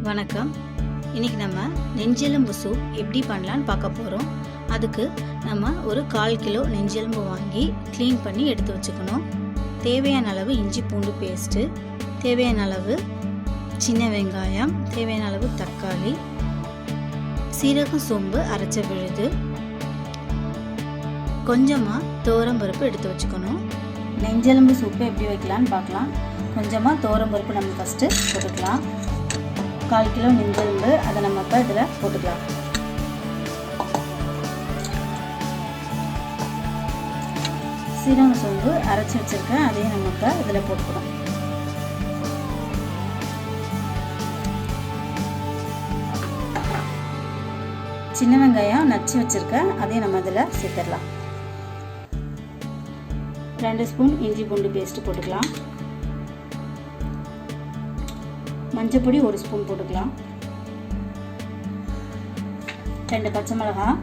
வணக்கம். இன்றைக்கி நம்ம நெஞ்செலும்பு சூப் எப்படி பண்ணலான்னு பார்க்க போகிறோம். அதுக்கு நம்ம ஒரு 1/4 கிலோ நெஞ்செலும்பு வாங்கி க்ளீன் பண்ணி எடுத்து வச்சுக்கணும். தேவையான அளவு இஞ்சி பூண்டு பேஸ்ட்டு, தேவையான அளவு சின்ன வெங்காயம், தேவையான அளவு தக்காளி, சீரகம் சோம்பு அரைச்ச விழுது, கொஞ்சமாக துவரம்பருப்பு எடுத்து வச்சுக்கணும். நெஞ்செலும்பு சூப்பு எப்படி வைக்கலான்னு பார்க்கலாம். கொஞ்சமாக துவரம்பருப்பு நம்ம ஃபஸ்ட்டு போட்டுக்கலாம். 1/4 கிலோ நெஞ்செலும்பு அதை நம்ம இப்போ இதில் போட்டுக்கலாம். சீரக சோம்பு அரைச்சி வச்சுருக்கேன், அதையும் நம்ம இப்போ இதில் போட்டுக்கலாம். சின்ன வெங்காயம் நச்சு வச்சுருக்கேன், அதையும் நம்ம இதில் சேர்த்துடலாம். 2 ஸ்பூன் இஞ்சி பூண்டு பேஸ்ட்டு போட்டுக்கலாம். மஞ்சப்பொடி 1 ஸ்பூன் போட்டுக்கலாம். 2 பச்சை மிளகாய்,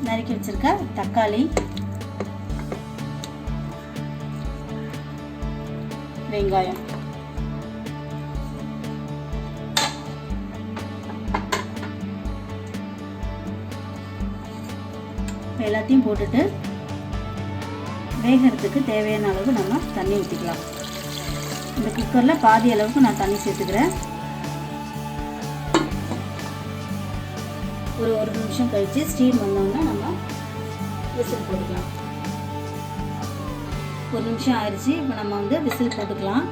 நறுக்கி வச்சுருக்க தக்காளி, வெங்காயம், எல்லாத்தையும் போட்டுட்டு வேகிறதுக்கு தேவையான அளவு நம்ம தண்ணி ஊற்றிக்கலாம். இந்த குக்கரில் பாதி அளவுக்கு நான் தண்ணி சேர்த்துக்கிறேன். ஒரு நிமிஷம் கழித்து ஸ்டீம் வந்தோன்னா நம்ம விசில் போட்டுக்கலாம். 1 நிமிஷம் ஆயிடுச்சு. இப்போ நம்ம விசில் போட்டுக்கலாம்.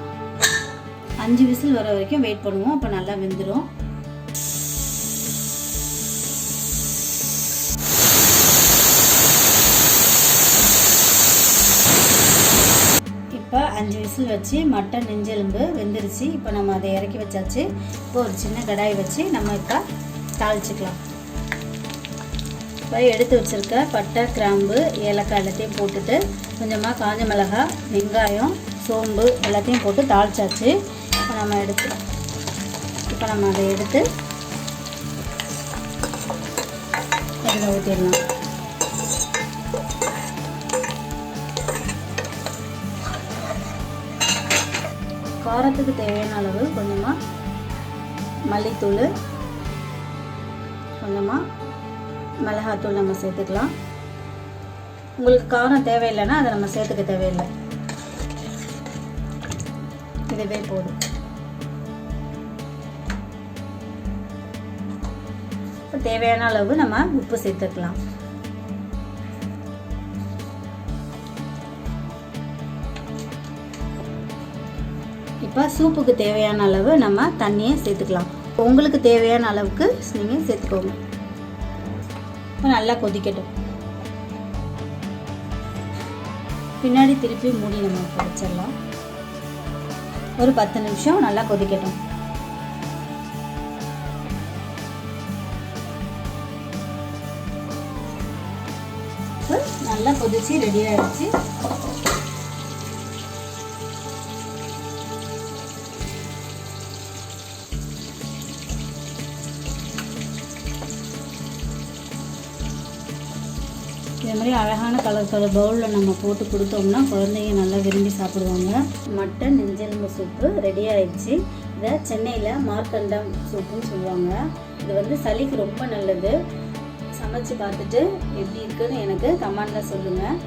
5 விசில் வர வரைக்கும் வெயிட் பண்ணுவோம். அப்போ நல்லா வெந்துடும். இப்போ 5 விசில் வச்சு மட்டன் நெஞ்செலும்பு வெந்துருச்சு. இப்போ நம்ம அதை இறக்கி வச்சாச்சு. இப்போ ஒரு சின்ன கடாய் வச்சு நம்ம இப்போ தாளிச்சுக்கலாம். இப்போ எடுத்து வச்சுருக்க பட்டை, கிராம்பு, ஏலக்காய் எல்லாத்தையும் போட்டுட்டு கொஞ்சமாக காஞ்ச மிளகாய், வெங்காயம், சோம்பு எல்லாத்தையும் போட்டு தாளிச்சாச்சு. இப்போ நம்ம அதை எடுத்து இதில் ஊற்றிடலாம். காரத்துக்கு தேவையான அளவு கொஞ்சமாக மல்லித்தூள், கொஞ்சமாக மிளகாத்தூள் நம்ம சேர்த்துக்கலாம். உங்களுக்கு காரம் தேவையில்லைன்னா அதை நம்ம சேர்த்துக்க தேவையில்லை, இதுவே போதும். இப்போ தேவையான அளவு நம்ம உப்பு சேர்த்துக்கலாம். இப்போ சூப்புக்கு தேவையான அளவு நம்ம தண்ணியை சேர்த்துக்கலாம். உங்களுக்கு தேவையான அளவுக்கு நீங்கள் சேர்த்துக்கோங்க. இப்போ நல்லா கொதிக்கட்டும். பின்னாடி திருப்பி மூடி நம்ம வச்சிடலாம். ஒரு 10 நிமிஷம் நல்லா கொதிக்கட்டும். நல்லா கொதிச்சு ரெடி ஆயிடுச்சு. இதே மாதிரி அழகான கலர் பவுலில் நம்ம போட்டு கொடுத்தோம்னா குழந்தைங்க நல்லா விரும்பி சாப்பிடுவாங்க. மட்டன் நெஞ்செலும்பு சூப்பு ரெடி ஆயிடுச்சு. இதை சென்னையில் மார்க்கண்டம் சூப்புன்னு சொல்லுவாங்க. இது சளிக்கு ரொம்ப நல்லது. சமைச்சு பார்த்துட்டு எப்படி இருக்குன்னு எனக்கு கமெண்டில் சொல்லுங்கள்.